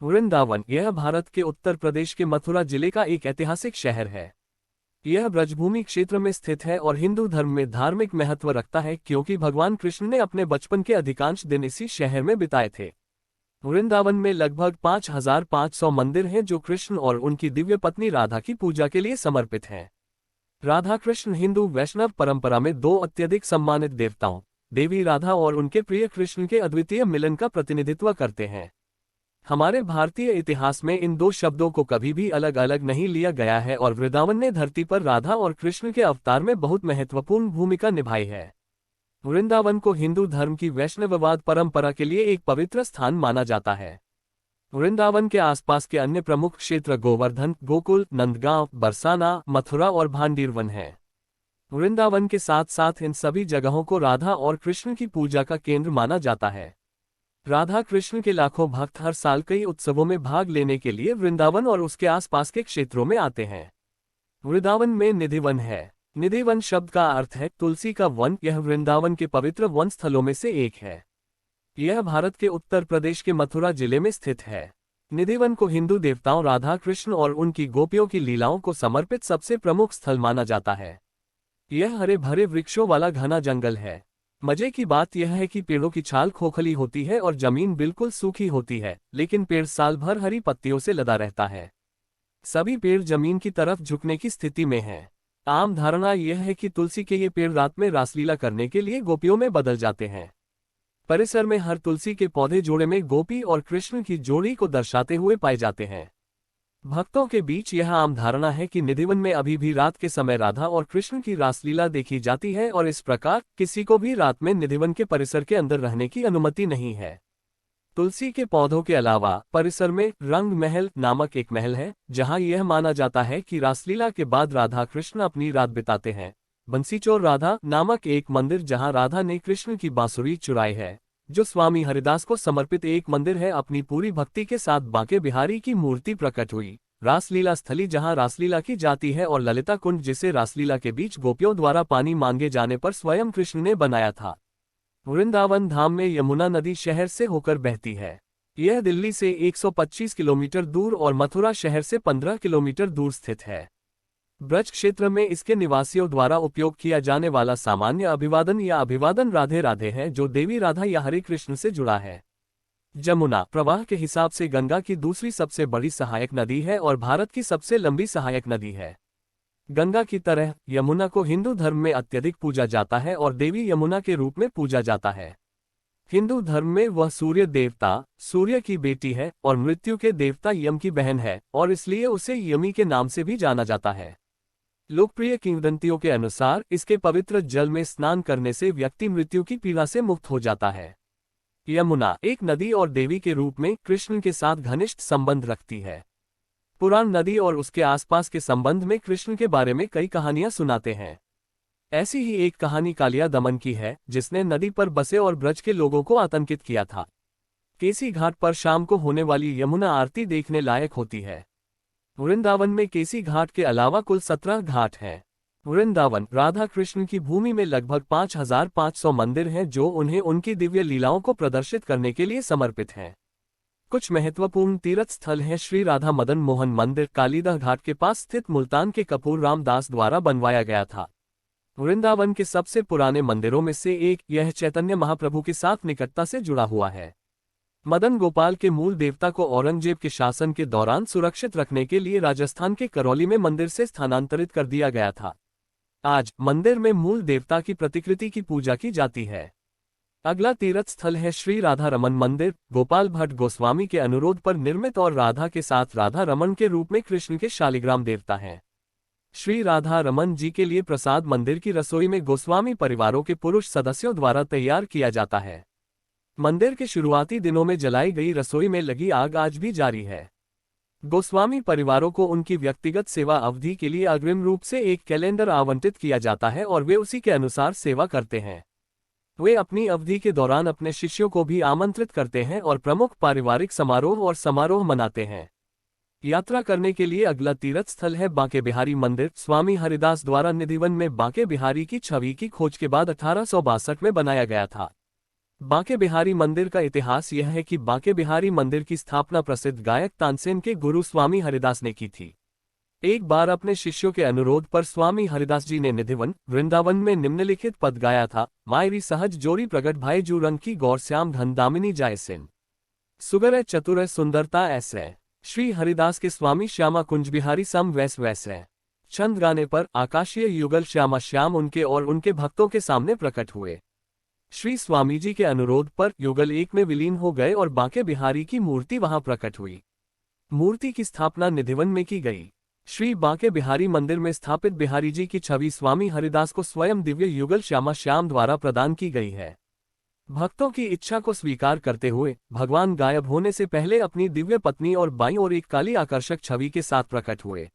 वृंदावन यह भारत के उत्तर प्रदेश के मथुरा जिले का एक ऐतिहासिक शहर है। यह ब्रजभूमि क्षेत्र में स्थित है और हिंदू धर्म में धार्मिक महत्व रखता है क्योंकि भगवान कृष्ण ने अपने बचपन के अधिकांश दिन इसी शहर में बिताए थे। वृंदावन में लगभग 5500 मंदिर हैं जो कृष्ण और उनकी दिव्य पत्नी राधा की पूजा के लिए समर्पित हैं। राधा कृष्ण हिंदू वैष्णव परंपरा में दो अत्यधिक सम्मानित देवताओं देवी राधा और उनके प्रिय कृष्ण के अद्वितीय मिलन का प्रतिनिधित्व करते हैं। हमारे भारतीय इतिहास में इन दो शब्दों को कभी भी अलग अलग नहीं लिया गया है और वृंदावन ने धरती पर राधा और कृष्ण के अवतार में बहुत महत्वपूर्ण भूमिका निभाई है। वृंदावन को हिंदू धर्म की वैष्णववाद परंपरा के लिए एक पवित्र स्थान माना जाता है। वृंदावन के आसपास के अन्य प्रमुख क्षेत्र गोवर्धन, गोकुल, नंदगांव, बरसाना, मथुरा और भांडीरवन हैं। वृंदावन के साथ साथ इन सभी जगहों को राधा और कृष्ण की पूजा का केंद्र माना जाता है। राधा कृष्ण के लाखों भक्त हर साल कई उत्सवों में भाग लेने के लिए वृंदावन और उसके आसपास के क्षेत्रों में आते हैं। वृंदावन में निधिवन है। निधिवन शब्द का अर्थ है तुलसी का वन। यह वृंदावन के पवित्र वन स्थलों में से एक है। यह भारत के उत्तर प्रदेश के मथुरा जिले में स्थित है। निधिवन को हिंदू देवताओं राधा कृष्ण और उनकी गोपियों की लीलाओं को समर्पित सबसे प्रमुख स्थल माना जाता है। यह हरे भरे वृक्षों वाला घना जंगल है। मजे की बात यह है कि पेड़ों की छाल खोखली होती है और जमीन बिल्कुल सूखी होती है, लेकिन पेड़ साल भर हरी पत्तियों से लदा रहता है। सभी पेड़ जमीन की तरफ झुकने की स्थिति में हैं। आम धारणा यह है कि तुलसी के ये पेड़ रात में रासलीला करने के लिए गोपियों में बदल जाते हैं। परिसर में हर तुलसी के पौधे जोड़े में गोपी और कृष्ण की जोड़ी को दर्शाते हुए पाए जाते हैं। भक्तों के बीच यह आम धारणा है कि निधिवन में अभी भी रात के समय राधा और कृष्ण की रासलीला देखी जाती है और इस प्रकार किसी को भी रात में निधिवन के परिसर के अंदर रहने की अनुमति नहीं है। तुलसी के पौधों के अलावा परिसर में रंग महल नामक एक महल है, जहां यह माना जाता है कि रासलीला के बाद राधा कृष्ण अपनी रात बिताते हैं। बंसीचोर राधा नामक एक मंदिर जहां राधा ने कृष्ण की बांसुरी चुराई है, जो स्वामी हरिदास को समर्पित एक मंदिर है। अपनी पूरी भक्ति के साथ बांके बिहारी की मूर्ति प्रकट हुई। रासलीला स्थली जहां रासलीला की जाती है और ललिता कुंड जिसे रासलीला के बीच गोपियों द्वारा पानी मांगे जाने पर स्वयं कृष्ण ने बनाया था। वृंदावन धाम में यमुना नदी शहर से होकर बहती है। यह दिल्ली से 125 किलोमीटर दूर और मथुरा शहर से 15 किलोमीटर दूर स्थित है। ब्रज क्षेत्र में इसके निवासियों द्वारा उपयोग किया जाने वाला सामान्य अभिवादन या अभिवादन राधे राधे है, जो देवी राधा या हरे कृष्ण से जुड़ा है। जमुना प्रवाह के हिसाब से गंगा की दूसरी सबसे बड़ी सहायक नदी है और भारत की सबसे लंबी सहायक नदी है। गंगा की तरह यमुना को हिंदू धर्म में अत्यधिक पूजा जाता है और देवी यमुना के रूप में पूजा जाता है। हिंदू धर्म में वह सूर्य देवता सूर्य की बेटी है और मृत्यु के देवता यम की बहन है और इसलिए उसे यमी के नाम से भी जाना जाता है। लोकप्रिय किंवदंतियों के अनुसार इसके पवित्र जल में स्नान करने से व्यक्ति मृत्यु की पीड़ा से मुक्त हो जाता है। यमुना एक नदी और देवी के रूप में कृष्ण के साथ घनिष्ठ संबंध रखती है। पुराण नदी और उसके आसपास के संबंध में कृष्ण के बारे में कई कहानियां सुनाते हैं। ऐसी ही एक कहानी कालिया दमन की है, जिसने नदी पर बसे और ब्रज के लोगों को आतंकित किया था। केसी घाट पर शाम को होने वाली यमुना आरती देखने लायक होती है। वृंदावन में केसी घाट के अलावा कुल 17 घाट हैं। वृंदावन राधा कृष्ण की भूमि में लगभग 5500 मंदिर हैं, जो उन्हें उनकी दिव्य लीलाओं को प्रदर्शित करने के लिए समर्पित हैं। कुछ महत्वपूर्ण तीर्थ स्थल हैं। श्री राधा मदन मोहन मंदिर कालीदा घाट के पास स्थित मुल्तान के कपूर रामदास द्वारा बनवाया गया था। वृंदावन के सबसे पुराने मंदिरों में से एक, यह चैतन्य महाप्रभु के साथ निकटता से जुड़ा हुआ है। मदन गोपाल के मूल देवता को औरंगजेब के शासन के दौरान सुरक्षित रखने के लिए राजस्थान के करौली में मंदिर से स्थानांतरित कर दिया गया था। आज मंदिर में मूल देवता की प्रतिकृति की पूजा की जाती है। अगला तीर्थ स्थल है श्री राधा रमन मंदिर। गोपाल भट्ट गोस्वामी के अनुरोध पर निर्मित और राधा के साथ राधा रमन के रूप में कृष्ण के शालिग्राम देवता हैं। श्री राधा रमन जी के लिए प्रसाद मंदिर की रसोई में गोस्वामी परिवारों के पुरुष सदस्यों द्वारा तैयार किया जाता है। मंदिर के शुरुआती दिनों में जलाई गई रसोई में लगी आग आज भी जारी है। गोस्वामी परिवारों को उनकी व्यक्तिगत सेवा अवधि के लिए अग्रिम रूप से एक कैलेंडर आवंटित किया जाता है और वे उसी के अनुसार सेवा करते हैं। वे अपनी अवधि के दौरान अपने शिष्यों को भी आमंत्रित करते हैं और प्रमुख पारिवारिक समारोह मनाते हैं। यात्रा करने के लिए अगला तीर्थ स्थल है बांके बिहारी मंदिर। स्वामी हरिदास द्वारा निधिवन में बांके बिहारी की छवि की खोज के बाद 1862 में बनाया गया था। बांके बिहारी मंदिर का इतिहास यह है कि बांके बिहारी मंदिर की स्थापना प्रसिद्ध गायक तानसेन के गुरु स्वामी हरिदास ने की थी। एक बार अपने शिष्यों के अनुरोध पर स्वामी हरिदास जी ने निधिवन वृंदावन में निम्नलिखित पद गाया था। मायरी सहज जोरी प्रगट भाई जू रंग की गौर श्याम धन दामिनी जायसेन सुगर चतुर सुंदरता ऐसे। श्री हरिदास के स्वामी श्यामा कुंज बिहारी सम वैस वैसे। छंद गाने पर आकाशीय युगल श्यामा श्याम उनके और उनके भक्तों के सामने प्रकट हुए। श्री स्वामी जी के अनुरोध पर युगल एक में विलीन हो गए और बांके बिहारी की मूर्ति वहां प्रकट हुई। मूर्ति की स्थापना निधिवन में की गई। श्री बांके बिहारी मंदिर में स्थापित बिहारी जी की छवि स्वामी हरिदास को स्वयं दिव्य युगल श्यामा श्याम द्वारा प्रदान की गई है। भक्तों की इच्छा को स्वीकार करते हुए भगवान गायब होने से पहले अपनी दिव्य पत्नी और बाईं ओर एक काली आकर्षक छवि के साथ प्रकट हुए।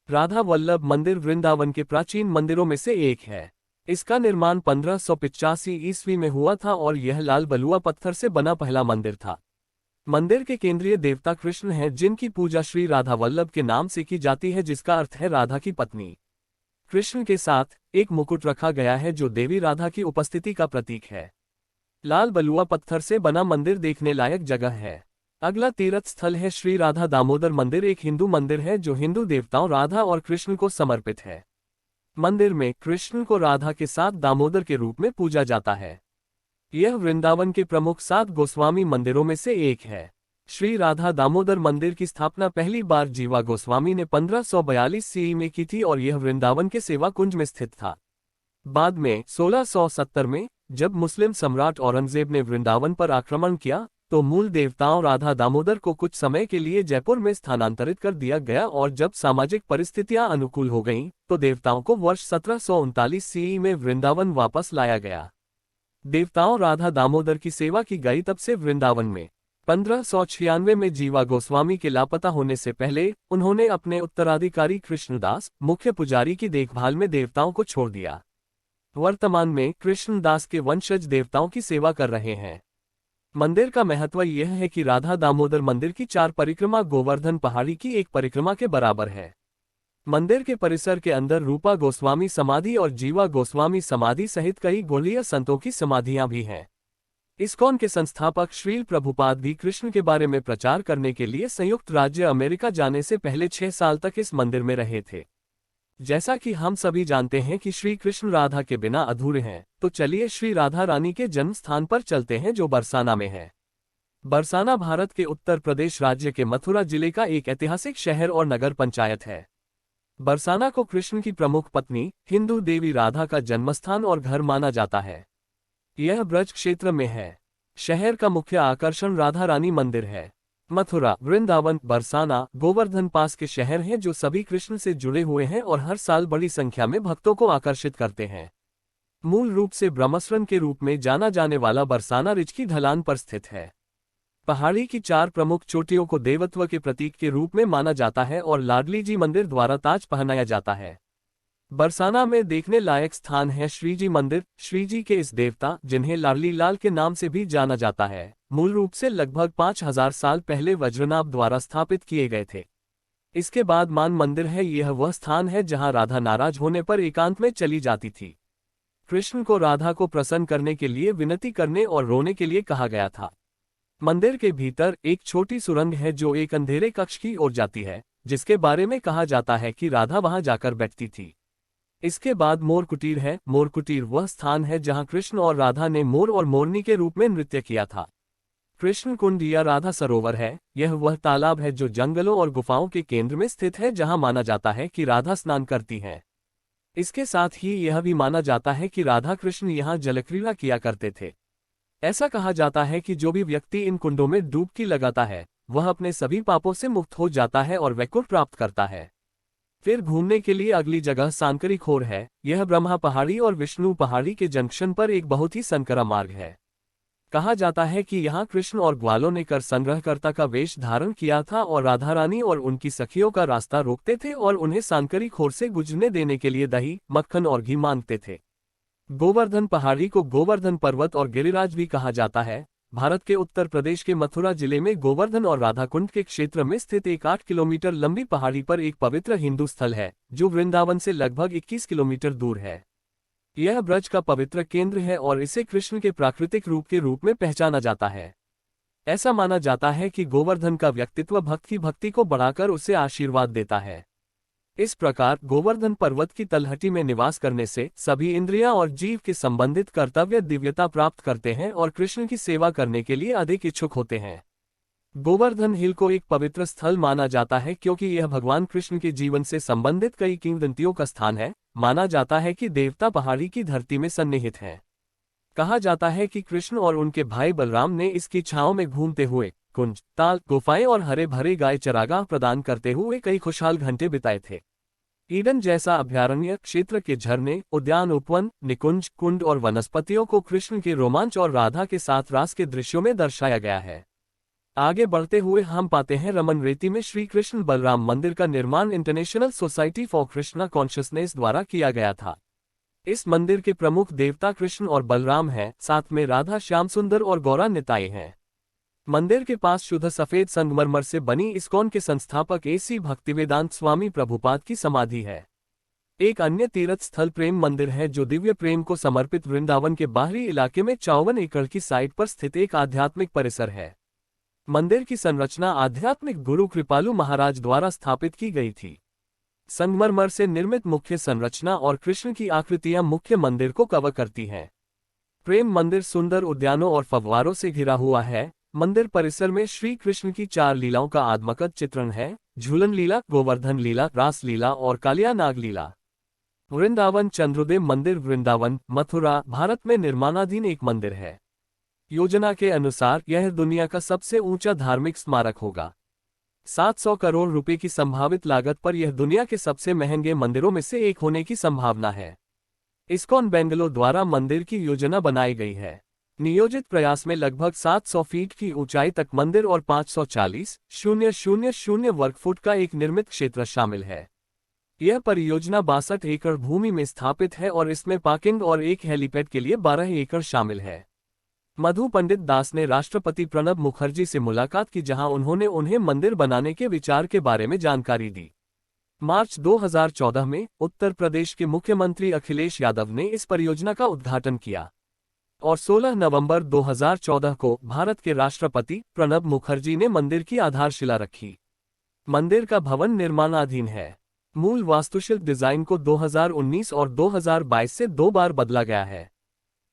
राधा वल्लभ मंदिर वृंदावन के प्राचीन मंदिरों में से एक है। इसका निर्माण 1585 ईस्वी में हुआ था और यह लाल बलुआ पत्थर से बना पहला मंदिर था। मंदिर के केंद्रीय देवता कृष्ण हैं, जिनकी पूजा श्री राधा वल्लभ के नाम से की जाती है, जिसका अर्थ है राधा की पत्नी। कृष्ण के साथ एक मुकुट रखा गया है जो देवी राधा की उपस्थिति का प्रतीक है। लाल बलुआ पत्थर से बना मंदिर देखने लायक जगह है। अगला तीर्थ स्थल है श्री राधा दामोदर मंदिर। एक हिंदू मंदिर है जो हिंदू देवताओं राधा और कृष्ण को समर्पित है। मंदिर में कृष्ण को राधा के साथ दामोदर के रूप में पूजा जाता है। यह वृंदावन के प्रमुख 7 गोस्वामी मंदिरों में से एक है। श्री राधा दामोदर मंदिर की स्थापना पहली बार जीवा गोस्वामी ने 1542 सीई में की थी और यह वृंदावन के सेवा कुंज में स्थित था। बाद में 1670 में जब मुस्लिम सम्राट औरंगजेब ने वृंदावन पर आक्रमण किया तो मूल देवताओं राधा दामोदर को कुछ समय के लिए जयपुर में स्थानांतरित कर दिया गया और जब सामाजिक परिस्थितियां अनुकूल हो गईं, तो देवताओं को वर्ष 1739 सीई में वृंदावन वापस लाया गया। देवताओं राधा दामोदर की सेवा की गई तब से वृंदावन में। 1596 में जीवा गोस्वामी के लापता होने से पहले उन्होंने अपने उत्तराधिकारी कृष्णदास मुख्य पुजारी की देखभाल में देवताओं को छोड़ दिया। वर्तमान में कृष्णदास के वंशज देवताओं की सेवा कर रहे हैं। मंदिर का महत्व यह है कि राधा दामोदर मंदिर की 4 परिक्रमा गोवर्धन पहाड़ी की एक परिक्रमा के बराबर है। मंदिर के परिसर के अंदर रूपा गोस्वामी समाधि और जीवा गोस्वामी समाधि सहित कई गौड़ीय संतों की समाधियां भी हैं। इस्कॉन के संस्थापक श्रील प्रभुपाद भी कृष्ण के बारे में प्रचार करने के लिए संयुक्त राज्य अमेरिका जाने से पहले 6 साल तक इस मंदिर में रहे थे। जैसा कि हम सभी जानते हैं कि श्री कृष्ण राधा के बिना अधूरे हैं, तो चलिए श्री राधा रानी के जन्म स्थान पर चलते हैं जो बरसाना में है। बरसाना भारत के उत्तर प्रदेश राज्य के मथुरा जिले का एक ऐतिहासिक शहर और नगर पंचायत है। बरसाना को कृष्ण की प्रमुख पत्नी हिंदू देवी राधा का जन्मस्थान और घर माना जाता है। यह ब्रज क्षेत्र में है। शहर का मुख्य आकर्षण राधा रानी मंदिर है। मथुरा, वृंदावन, बरसाना, गोवर्धन पास के शहर हैं जो सभी कृष्ण से जुड़े हुए हैं और हर साल बड़ी संख्या में भक्तों को आकर्षित करते हैं। मूल रूप से ब्रह्मस्वरण के रूप में जाना जाने वाला बरसाना रिज की ढलान पर स्थित है। पहाड़ी की 4 प्रमुख चोटियों को देवत्व के प्रतीक के रूप में माना जाता है और लाडली जी मंदिर द्वारा ताज पहनाया जाता है। बरसाना में देखने लायक स्थान है श्रीजी मंदिर। श्रीजी के इस देवता, जिन्हें लाडली लाल के नाम से भी जाना जाता है, मूल रूप से लगभग 5000 साल पहले वज्रनाभ द्वारा स्थापित किए गए थे। इसके बाद मान मंदिर है। यह वह स्थान है जहां राधा नाराज होने पर एकांत में चली जाती थी। कृष्ण को राधा को प्रसन्न करने के लिए विनती करने और रोने के लिए कहा गया था। मंदिर के भीतर एक छोटी सुरंग है जो एक अंधेरे कक्ष की ओर जाती है, जिसके बारे में कहा जाता है कि राधा वहां जाकर बैठती थी। इसके बाद मोर कुटीर है। मोर कुटीर वह स्थान है जहां कृष्ण और राधा ने मोर और मोरनी के रूप में नृत्य किया था। कृष्ण कुंड या राधा सरोवर है। यह वह तालाब है जो जंगलों और गुफाओं के केंद्र में स्थित है, जहां माना जाता है कि राधा स्नान करती हैं। इसके साथ ही यह भी माना जाता है कि राधा कृष्ण यहां जलक्रीड़ा किया करते थे। ऐसा कहा जाता है कि जो भी व्यक्ति इन कुंडों में डुबकी लगाता है, वह अपने सभी पापों से मुक्त हो जाता है और वैकुंठ प्राप्त करता है। फिर घूमने के लिए अगली जगह सांकरी खोर है। यह ब्रह्मा पहाड़ी और विष्णु पहाड़ी के जंक्शन पर एक बहुत ही संकरा मार्ग है। कहा जाता है कि यहाँ कृष्ण और ग्वालों ने कर संग्रहकर्ता का वेश धारण किया था और राधा रानी और उनकी सखियों का रास्ता रोकते थे और उन्हें सांकरी खोर से गुजरने देने के लिए दही, मक्खन और घी मांगते थे। गोवर्धन पहाड़ी को गोवर्धन पर्वत और गिरिराज भी कहा जाता है। भारत के उत्तर प्रदेश के मथुरा जिले में गोवर्धन और राधाकुंड के क्षेत्र में स्थित एक 8 किलोमीटर लंबी पहाड़ी पर एक पवित्र हिंदू स्थल है, जो वृंदावन से लगभग 21 किलोमीटर दूर है। यह ब्रज का पवित्र केंद्र है और इसे कृष्ण के प्राकृतिक रूप के रूप में पहचाना जाता है। ऐसा माना जाता है कि गोवर्धन का व्यक्तित्व भक्त की भक्ति को बढ़ाकर उसे आशीर्वाद देता है। इस प्रकार गोवर्धन पर्वत की तलहटी में निवास करने से सभी इंद्रियां और जीव के संबंधित कर्तव्य दिव्यता प्राप्त करते हैं और कृष्ण की सेवा करने के लिए अधिक इच्छुक होते हैं। गोवर्धन हिल को एक पवित्र स्थल माना जाता है क्योंकि यह भगवान कृष्ण के जीवन से संबंधित कई किंवदंतियों का स्थान है। माना जाता है कि देवता पहाड़ी की धरती में सन्निहित हैं। कहा जाता है कि कृष्ण और उनके भाई बलराम ने इसकी छांव में घूमते हुए कुंज, ताल, गुफाएं और हरे भरे गाय चरागाह प्रदान करते हुए कई खुशहाल घंटे बिताए थे। ईडन जैसा अभयारण्य क्षेत्र के झरने, उद्यान, उपवन, निकुंज, कुंड और वनस्पतियों को कृष्ण के रोमांच और राधा के साथ रास के दृश्यों में दर्शाया गया है। आगे बढ़ते हुए हम पाते हैं रमन रेती में श्री कृष्ण बलराम मंदिर का निर्माण international society for Krishna consciousness द्वारा किया गया था। इस मंदिर के प्रमुख देवता कृष्ण और बलराम हैं, साथ में राधा, श्याम सुंदर और गौरा निताई हैं। मंदिर के पास शुद्ध सफेद संगमरमर से बनी इस्कॉन के संस्थापक एसी भक्तिवेदांत स्वामी प्रभुपाद की समाधि है। एक अन्य तीर्थ स्थल प्रेम मंदिर है जो दिव्य प्रेम को समर्पित वृंदावन के बाहरी इलाके में 54 एकड़ की साइट पर स्थित एक आध्यात्मिक परिसर है। मंदिर की संरचना आध्यात्मिक गुरु कृपालु महाराज द्वारा स्थापित की गई थी। संगमरमर से निर्मित मुख्य संरचना और कृष्ण की आकृतियां मुख्य मंदिर को कवर करती हैं। प्रेम मंदिर सुंदर उद्यानों और फव्वारों से घिरा हुआ है। मंदिर परिसर में श्री कृष्ण की 4 लीलाओं का आत्मकथ चित्रण है: झूलन लीला, गोवर्धन लीला, रास लीला और कालिया नाग लीला। वृंदावन चंद्रोदय मंदिर वृंदावन, मथुरा, भारत में निर्माणाधीन एक मंदिर है। योजना के अनुसार यह दुनिया का सबसे ऊंचा धार्मिक स्मारक होगा। 700 करोड़ रुपए की संभावित लागत पर यह दुनिया के सबसे महंगे मंदिरों में से एक होने की संभावना है। इस्कॉन बेंगलोर द्वारा मंदिर की योजना बनाई गई है। नियोजित प्रयास में लगभग 700 फीट की ऊंचाई तक मंदिर और 540,000 वर्ग फुट का एक निर्मित क्षेत्र शामिल है। यह परियोजना 62 एकड़ भूमि में स्थापित है और इसमें पार्किंग और एक हेलीपैड के लिए 12 एकड़ शामिल है। मधु पंडित दास ने राष्ट्रपति प्रणब मुखर्जी से मुलाकात की, जहां उन्होंने उन्हें मंदिर बनाने के विचार के बारे में जानकारी दी। मार्च 2014 में उत्तर प्रदेश के मुख्यमंत्री अखिलेश यादव ने इस परियोजना का उद्घाटन किया और 16 नवंबर 2014 को भारत के राष्ट्रपति प्रणब मुखर्जी ने मंदिर की आधारशिला रखी। मंदिर का भवन निर्माणाधीन है। मूल वास्तुशिल्प डिजाइन को 2019 और 2022 से 2 बार बदला गया है।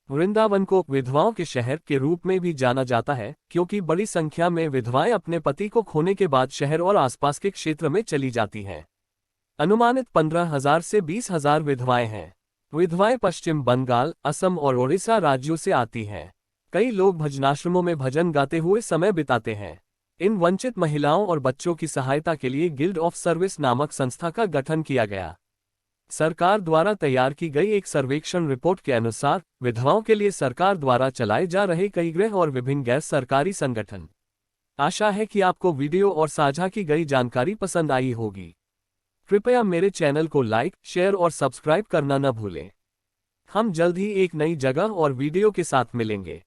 वृंदावन को विधवाओं के शहर के रूप में भी जाना जाता है क्योंकि बड़ी संख्या में विधवाएं अपने पति को खोने के बाद शहर और आसपास के क्षेत्र में चली जाती हैं। अनुमानित 15,000 से 20,000 विधवाएं हैं। विधवाएं पश्चिम बंगाल, असम और ओडिशा राज्यों से आती हैं। कई लोग भजनाश्रमों में भजन गाते हुए समय बिताते हैं। इन वंचित महिलाओं और बच्चों की सहायता के लिए गिल्ड ऑफ सर्विस नामक संस्था का गठन किया गया। सरकार द्वारा तैयार की गई एक सर्वेक्षण रिपोर्ट के अनुसार विधवाओं के लिए सरकार द्वारा चलाए जा रहे कई गृह और विभिन्न गैर सरकारी संगठन। आशा है कि आपको वीडियो और साझा की गई जानकारी पसंद आई होगी। कृपया मेरे चैनल को लाइक, शेयर और सब्सक्राइब करना न भूलें। हम जल्द ही एक नई जगह और वीडियो के साथ मिलेंगे।